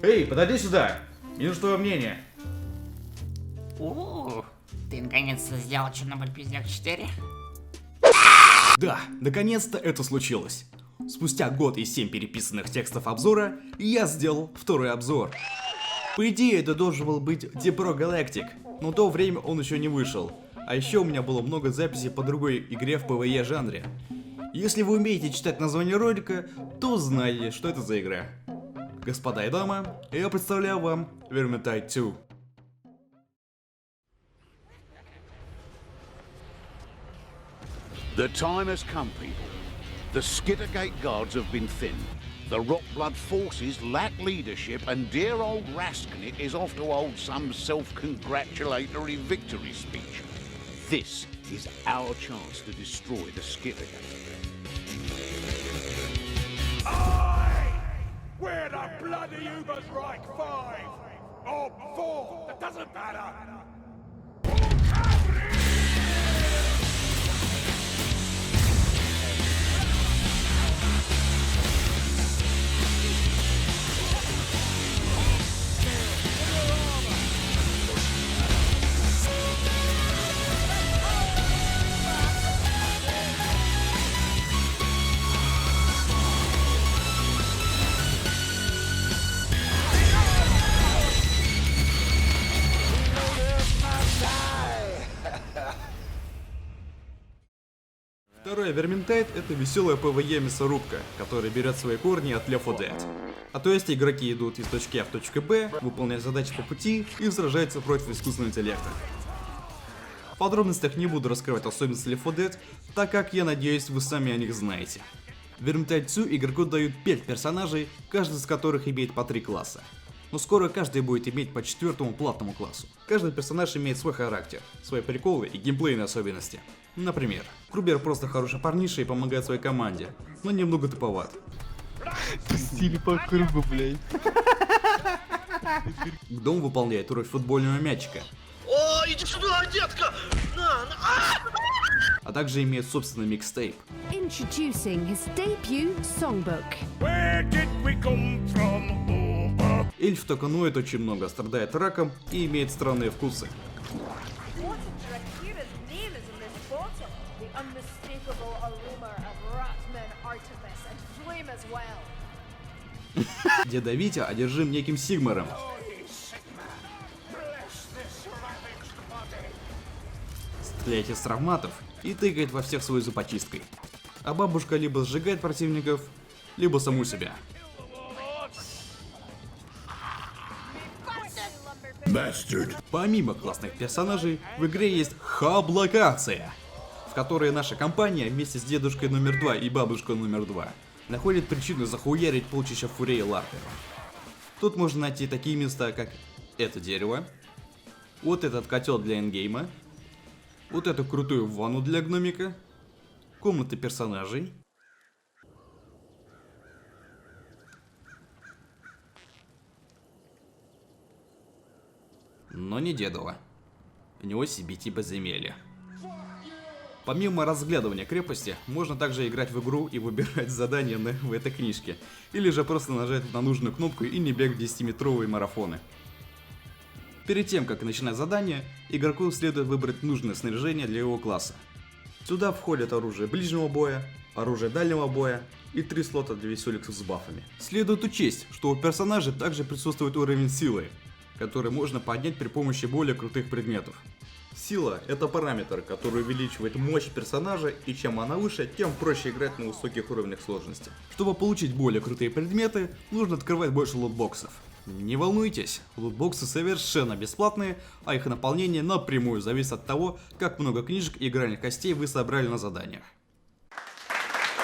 Эй, подойди сюда! Мне нужно твое мнение. Ты наконец-то сделал Чернобыль-Пиздяк 4? Да, наконец-то это случилось. Спустя год и 7 переписанных текстов обзора, я сделал второй обзор. По идее, это должен был быть Deep Rock Galactic, но в то время он еще не вышел. А еще у меня было много записей по другой игре в PvE жанре. Если вы умеете читать название ролика, то знаете, что это за игра. Господа и дамы, я представляю вам Vermintide 2. The time has come, people. The Skittergate guards have been thinned. The Rockblood forces lack leadership, and dear old Raskinit is off to hold some self-congratulatory victory speech. This is our chance to destroy the Skittergate. Aye! We're the bloody Ubers Reich 5! Or 4, that doesn't matter! Второй Vermintide — это веселая PvE мясорубка, которая берет свои корни от Left 4 Dead. А то есть игроки идут из точки А в точку Б, выполняют задачи по пути и сражаются против искусственного интеллекта. В подробностях не буду раскрывать особенности Left 4 Dead, так как я надеюсь вы сами о них знаете. В Vermintide 2 игроку дают 5 персонажей, каждый из которых имеет по 3 класса. Но скоро каждый будет иметь по 4-му платному классу. Каждый персонаж имеет свой характер, свои приколы и геймплейные особенности. Например, Крубер просто хороший парниша и помогает своей команде, но немного туповат. Пустили по кругу, блядь. Дом выполняет роль футбольного мячика. О, иди сюда, детка! А также имеет собственный микстейп. Introducing his debut songbook. Where did we come from? Oh, Эльф только ноет очень много, страдает раком и имеет странные вкусы. What a Dracula's name is in this bottle. The unmistakable aroma of Ratman artifice and flame as well. Деда Витя одержим неким Сигмаром. Стреляет из травматов и тыкает во всех своей зубочисткой. А бабушка либо сжигает противников, либо саму себя. Помимо классных персонажей, в игре есть хаб-локация, в которой наша компания вместе с дедушкой номер 2 и бабушкой номер 2 находит причину захуярить полчища фурей и ларперов. Тут можно найти такие места, как это дерево, вот этот котел для эндгейма, вот эту крутую ванну для гномика, комнаты персонажей, но не дедова. У него себе типа земелья. Помимо разглядывания крепости, можно также играть в игру и выбирать задания в этой книжке. Или же просто нажать на нужную кнопку и не бегать 10-метровые марафоны. Перед тем, как начинать задание, игроку следует выбрать нужное снаряжение для его класса. Сюда входят оружие ближнего боя, оружие дальнего боя и 3 слота для веселиков с бафами. Следует учесть, что у персонажа также присутствует уровень силы, который можно поднять при помощи более крутых предметов. Сила — это параметр, который увеличивает мощь персонажа, и чем она выше, тем проще играть на высоких уровнях сложности. Чтобы получить более крутые предметы, нужно открывать больше лутбоксов. Не волнуйтесь, лутбоксы совершенно бесплатные, а их наполнение напрямую зависит от того, как много книжек и игральных костей вы собрали на заданиях.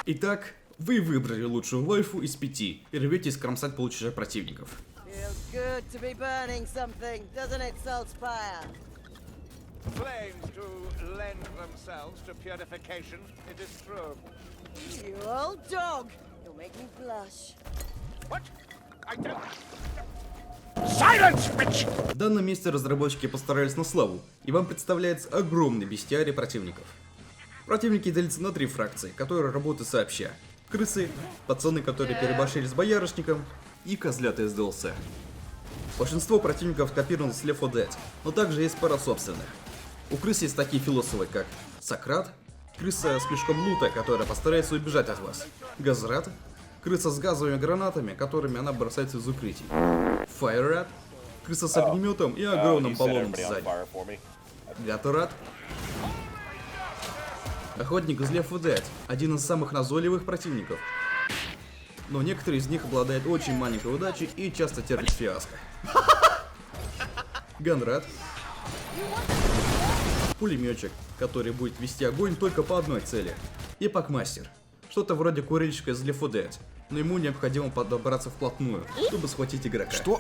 Итак, вы выбрали лучшую вайфу из 5 и рветесь кромсать полчища противников. Feels good to be burning something, doesn't it, Saltspire? flames to lend themselves to purification, it is true. You old dog! You'll make me blush. What? I don't... Silence, bitch! В данном месте разработчики постарались на славу, и вам представляется огромный бестиарий противников. Противники делятся на 3 фракции, которые работают сообща. крысы, пацаны, которые переборщили с боярышником, и козлята из DLC. Большинство противников копировано с Left 4 Dead, но также есть пара собственных. У крыс есть такие философы, как Сократ, крыса с мешком лута, которая постарается убежать от вас, Газрат, крыса с газовыми гранатами, которыми она бросается из укрытий, Fire Rat, крыса с огнеметом и огромным баллоном сзади, Гаторат, охотник из Left 4 Dead, один из самых назойливых противников. Но некоторые из них обладают очень маленькой удачей и часто терпят фиаско. Ганрад. Пулеметчик, который будет вести огонь только по одной цели. И Пакмастер. Что-то вроде курильщика из Left 4 Dead, но ему необходимо подобраться вплотную, чтобы схватить игрока. Что?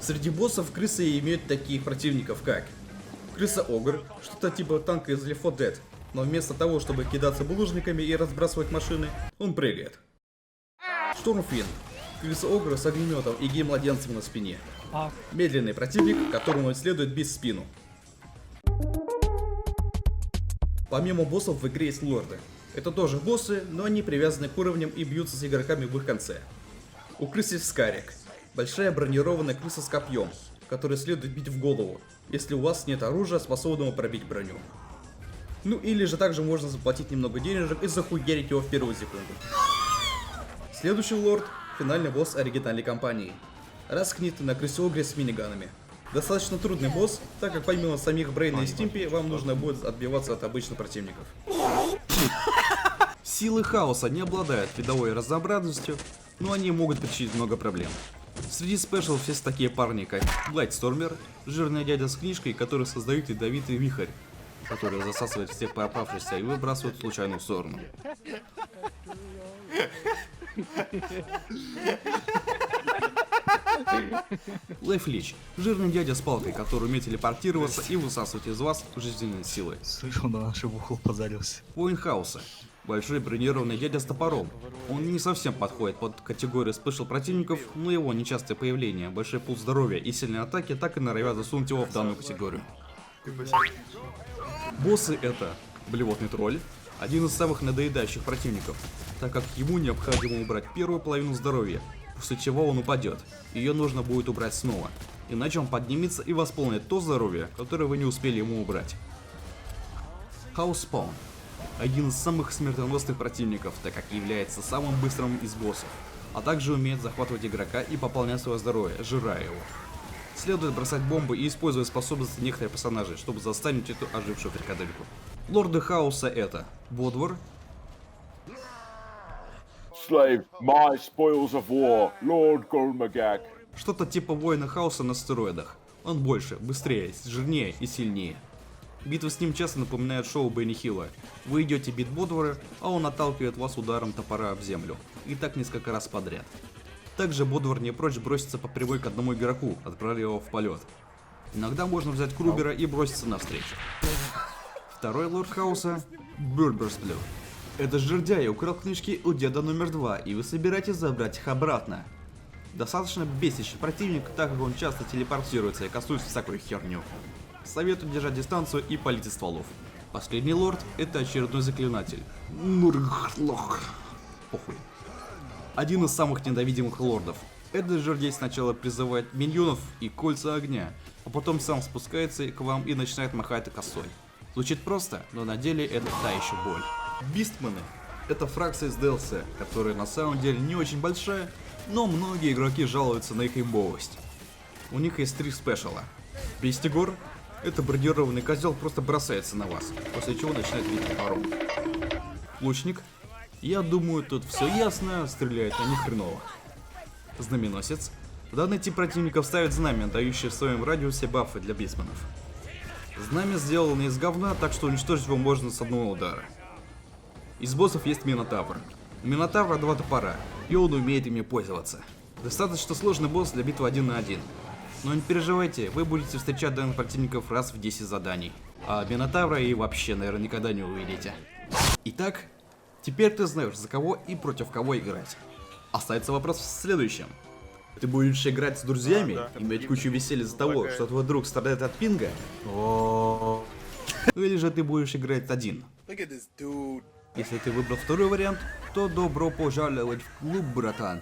Среди боссов крысы имеют таких противников, как Крыса-Огр, что-то типа танка из Left 4 Dead, но вместо того, чтобы кидаться булыжниками и разбрасывать машины, он прыгает. Штормфин, крыса-огр с огнеметом и гей-младенцем на спине. Медленный противник, которому следует бить в спину. Помимо боссов в игре есть лорды. Это тоже боссы, но они привязаны к уровням и бьются с игроками в их конце. У крыс есть Скарик, большая бронированная крыса с копьем, которой следует бить в голову, если у вас нет оружия, способного пробить броню. Ну или же также можно заплатить немного денежек и захуярить его в первую секунду. Следующий лорд — финальный босс оригинальной кампании. Раскнит на крысе-огре с миниганами. Достаточно трудный босс, так как помимо самих Брейна и Стимпи, вам нужно будет отбиваться от обычных противников. Силы хаоса не обладают видовой разнообразностью, но они могут причинить много проблем. Среди спешалов есть такие парни, как Блайтстормер, жирный дядя с книжкой, который создает ядовитый вихрь, который засасывает всех попавшихся и выбрасывает в случайную сторону. Лайфлич, жирный дядя с палкой, который умеет телепортироваться и высасывать из вас жизненные силы. Слышал, на наш ухол позарился. Воин хаоса, большой бронированный дядя с топором. Он не совсем подходит под категорию спешл противников, но его нечастое появление, большой пул здоровья и сильные атаки так и норовят засунуть его в данную категорию. Боссы это блевотный тролль, один из самых надоедающих противников, так как ему необходимо убрать первую половину здоровья, после чего он упадет, ее нужно будет убрать снова, иначе он поднимется и восполнит то здоровье, которое вы не успели ему убрать. Хаус Спаун, один из самых смертоносных противников, так как является самым быстрым из боссов, а также умеет захватывать игрока и пополнять свое здоровье, жирая его. Следует бросать бомбы и использовать способности некоторых персонажей, чтобы заставить эту ожившую фрикадельку. Лорды хаоса это Бодвар, Slave, my spoils of war, Lord Gulmagak. что-то типа воина хаоса на стероидах. Он больше, быстрее, жирнее и сильнее. Битвы с ним часто напоминают шоу Бенни Хилла. Вы идете бить Бодвара, а он отталкивает вас ударом топора об землю. И так несколько раз подряд. Также Бодвар не прочь броситься по прямой к одному игроку, отправляя его в полет. Иногда можно взять Крубера и броситься навстречу. Второй лорд хаоса — Бёрберсблю. Это жердяй украл книжки у деда номер 2, и вы собираетесь забрать их обратно. Достаточно бесящий противник, так как он часто телепортируется и кастует всякую херню. Советую держать дистанцию и палить из стволов. Последний лорд — это очередной заклинатель. Нурглох. Похуй. Один из самых ненавидимых лордов. Этот жердей сначала призывает миньонов и кольца огня, а потом сам спускается к вам и начинает махать косой. Звучит просто, но на деле это та еще боль. Бистмены — это фракция из DLC, которая на самом деле не очень большая, но многие игроки жалуются на их имбовость. У них есть 3 спешала. Бестигор — это бронированный козел, просто бросается на вас, после чего начинает бить топором. Лучник — я думаю, тут все ясно, стреляет на них хреново. Знаменосец — данный тип противников ставит знамя, дающее в своем радиусе бафы для бисменов. Знамя сделано из говна, так что уничтожить его можно с одного удара. Из боссов есть Минотавр. У Минотавра 2 топора, и он умеет ими пользоваться. Достаточно сложный босс для битвы 1 на 1. Но не переживайте, вы будете встречать данных противников раз в 10 заданий. А Минотавра и вообще, наверное, никогда не увидите. Итак, теперь ты знаешь, за кого и против кого играть. Остается вопрос в следующем. Ты будешь играть с друзьями, иметь кучу веселья из-за того, что твой друг страдает от пинга? Ну или же ты будешь играть один. Если ты выбрал второй вариант, то добро пожаловать в клуб, братан.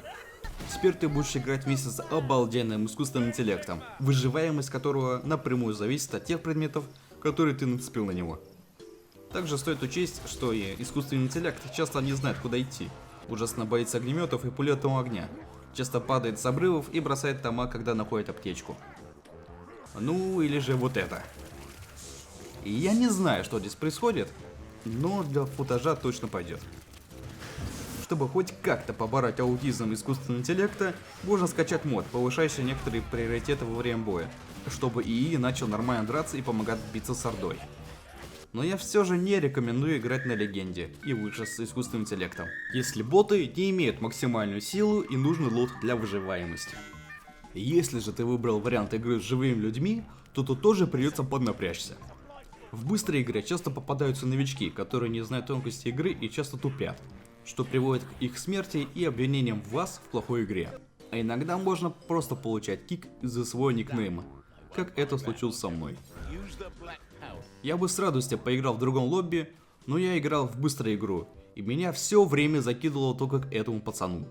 Теперь ты будешь играть вместе с обалденным искусственным интеллектом, выживаемость которого напрямую зависит от тех предметов, которые ты нацепил на него. Также стоит учесть, что и искусственный интеллект часто не знает, куда идти, ужасно боится огнеметов и пулеметного огня, часто падает с обрывов и бросает тома, когда находит аптечку. Ну или же вот это. И я не знаю, что здесь происходит, но для футажа точно пойдет. Чтобы хоть как-то побороть аутизм искусственного интеллекта, можно скачать мод, повышающий некоторые приоритеты во время боя, чтобы ИИ начал нормально драться и помогать биться с ордой. Но я все же не рекомендую играть на легенде и выше с искусственным интеллектом, если боты не имеют максимальную силу и нужный лут для выживаемости. Если же ты выбрал вариант игры с живыми людьми, то тут тоже придется поднапрячься. В быстрой игре часто попадаются новички, которые не знают тонкости игры и часто тупят, что приводит к их смерти и обвинениям в вас в плохой игре. А иногда можно просто получать кик из-за своего никнейма, как это случилось со мной. Я бы с радостью поиграл в другом лобби, но я играл в быструю игру, и меня все время закидывало только к этому пацану.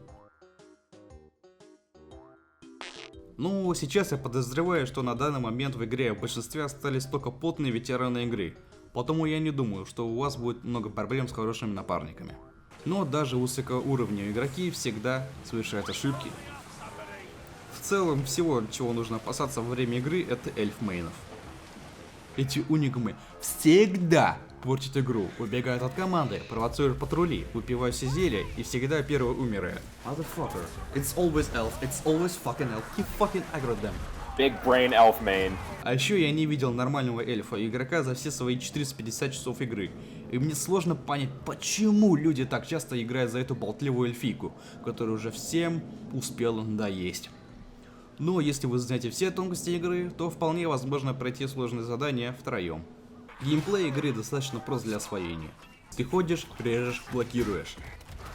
Ну, сейчас я подозреваю, что на данный момент в игре в большинстве остались только потные ветераны игры, потому я не думаю, что у вас будет много проблем с хорошими напарниками. Но даже высокоуровневые игроки всегда совершают ошибки. В целом, всего, чего нужно опасаться во время игры, это эльфмейнов. Эти уникумы всегда портят игру, убегают от команды, провоцируют патрули, выпивают все зелья и всегда первый умирают. Motherfucker, it's always elf, it's always fucking elf, he fucking aggro them. Big brain elf main. А еще я не видел нормального эльфа игрока за все свои 450 часов игры. И мне сложно понять, почему люди так часто играют за эту болтливую эльфийку, которая уже всем успела надоесть. Но если вы знаете все тонкости игры, то вполне возможно пройти сложные задания втроем. Геймплей игры достаточно прост для освоения. Ты ходишь, режешь, блокируешь.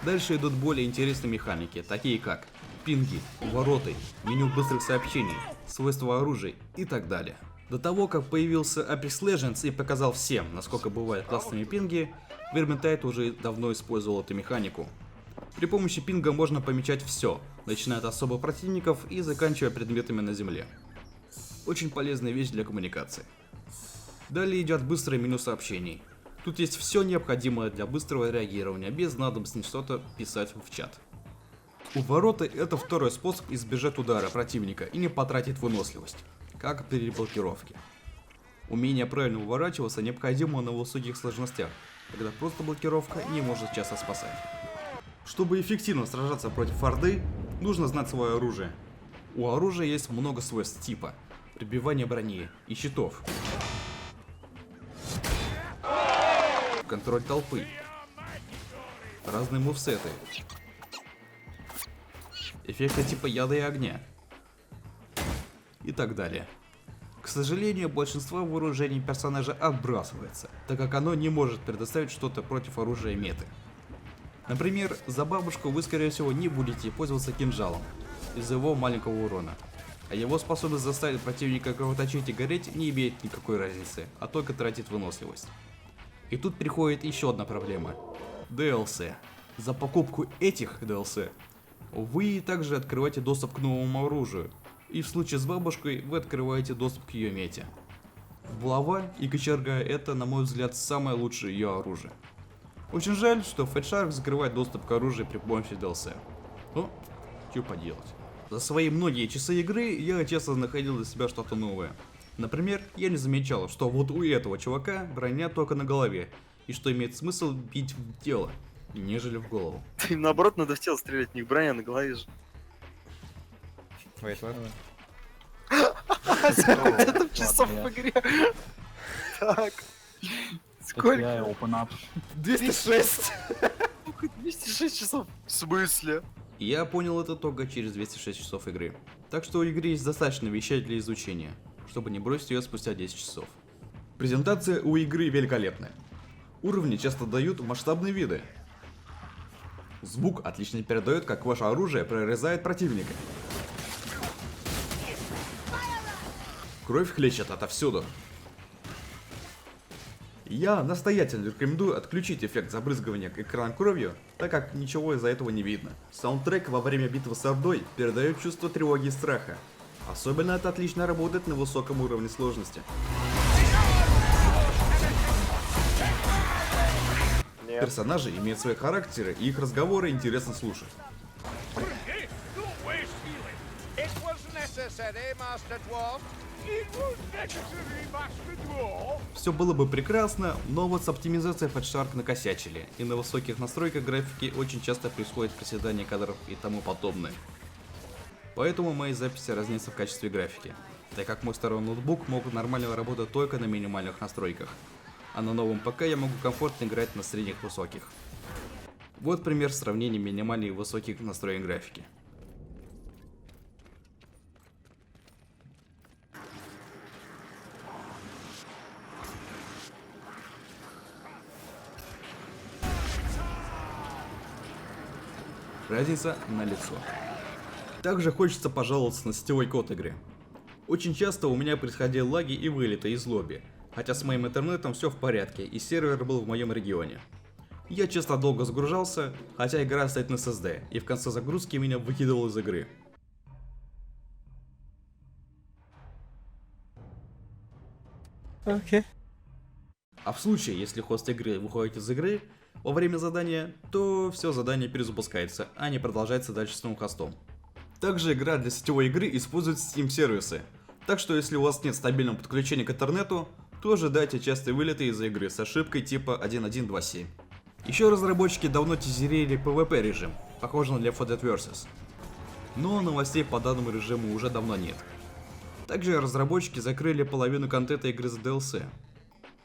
Дальше идут более интересные механики, такие как пинги, увороты, меню быстрых сообщений, свойства оружия и так далее. До того, как появился Apex Legends и показал всем, насколько бывают классными пинги, Vermintide уже давно использовал эту механику. При помощи пинга можно помечать все, начиная от особых противников и заканчивая предметами на земле. Очень полезная вещь для коммуникации. Далее идет быстрое меню сообщений. Тут есть все необходимое для быстрого реагирования, без надобности что-то писать в чат. Увороты — это второй способ избежать удара противника и не потратить выносливость, как при блокировке. Умение правильно уворачиваться необходимо на высоких сложностях, когда просто блокировка не может часто спасать. Чтобы эффективно сражаться против орды, нужно знать свое оружие. У оружия есть много свойств типа прибивания брони и щитов, контроль толпы, разные мувсеты, эффекты типа яда и огня и так далее. К сожалению, большинство вооружений персонажа отбрасывается, так как оно не может предоставить что-то против оружия меты. Например, за бабушку вы, скорее всего, не будете пользоваться кинжалом из-за его маленького урона, а его способность заставить противника кровоточить и гореть не имеет никакой разницы, а только тратит выносливость. И тут приходит еще одна проблема – DLC. За покупку этих DLC вы также открываете доступ к новому оружию, и в случае с бабушкой вы открываете доступ к ее мете. Булава и кочерга – это, на мой взгляд, самое лучшее ее оружие. Очень жаль, что Fatshark закрывает доступ к оружию при помощи DLC. Но, что поделать. За свои многие часы игры я часто находил для себя что-то новое. Например, я не замечал, что вот у этого чувака броня только на голове, и что имеет смысл бить в тело, нежели в голову. Им наоборот надо в тело стрелять, у них броня на голове же. Это часов в игре. Так. Сколько? 206! 206 часов. В смысле? Я понял это только через 206 часов игры. Так что у игры есть достаточно вещей для изучения, чтобы не бросить ее спустя 10 часов. Презентация у игры великолепная. Уровни часто дают масштабные виды. Звук отлично передает, как ваше оружие прорезает противника. Кровь хлещет отовсюду. Я настоятельно рекомендую отключить эффект забрызгивания экрана кровью, так как ничего из-за этого не видно. Саундтрек во время битвы с Ордой передает чувство тревоги и страха. Особенно это отлично работает на высоком уровне сложности. Персонажи имеют свои характеры, и их разговоры интересно слушать. Все было бы прекрасно, но вот с оптимизацией Fatshark накосячили, и на высоких настройках графики очень часто происходит проседание кадров и тому подобное. Поэтому мои записи разнятся в качестве графики, так как мой старый ноутбук мог нормально работать только на минимальных настройках, а на новом ПК я могу комфортно играть на средних высоких. Вот пример сравнения минимальных и высоких настроек графики. Разница налицо. Также хочется пожаловаться на сетевой код игры. Очень часто у меня происходили лаги и вылеты из лобби, хотя с моим интернетом все в порядке и сервер был в моем регионе. Я часто долго загружался, хотя игра стоит на SSD, и в конце загрузки меня выкидывало из игры. Окей. А в случае, если хост игры выходит из игры во время задания, то все задание перезапускается, а не продолжается дальше с новым хостом. Также игра для сетевой игры использует Steam сервисы, так что если у вас нет стабильного подключения к интернету, то ожидайте частые вылеты из игры с ошибкой типа 1127. Еще разработчики давно тизерили PvP режим, похожий на Left 4 Dead Versus. Но новостей по данному режиму уже давно нет. Также разработчики закрыли половину контента игры за DLC.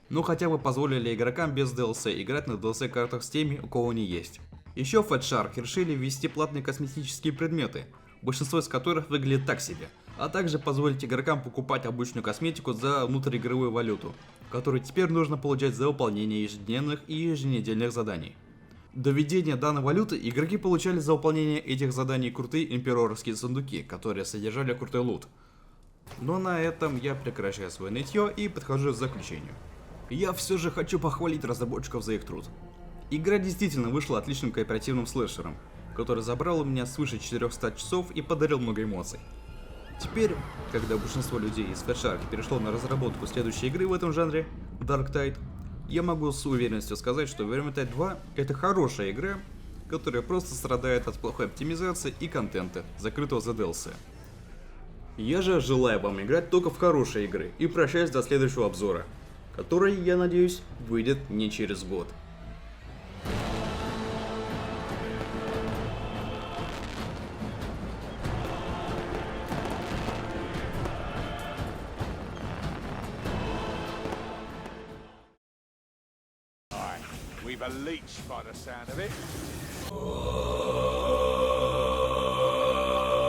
Но хотя бы позволили игрокам без DLC играть на DLC картах с теми, у кого они есть. Еще в Fatshark решили ввести платные косметические предметы, большинство из которых выглядит так себе, а также позволить игрокам покупать обычную косметику за внутриигровую валюту, которую теперь нужно получать за выполнение ежедневных и еженедельных заданий. До введения данной валюты игроки получали за выполнение этих заданий крутые императорские сундуки, которые содержали крутой лут. Но на этом я прекращаю свое нытье и подхожу к заключению. Я все же хочу похвалить разработчиков за их труд. Игра действительно вышла отличным кооперативным слэшером, который забрал у меня свыше 400 часов и подарил много эмоций. Теперь, когда большинство людей из Fatshark перешло на разработку следующей игры в этом жанре, Dark Tide, я могу с уверенностью сказать, что Vermintide 2 это хорошая игра, которая просто страдает от плохой оптимизации и контента, закрытого за DLC. Я же желаю вам играть только в хорошие игры и прощаюсь до следующего обзора, который, я надеюсь, выйдет не через год. We've a leech by the sound of it.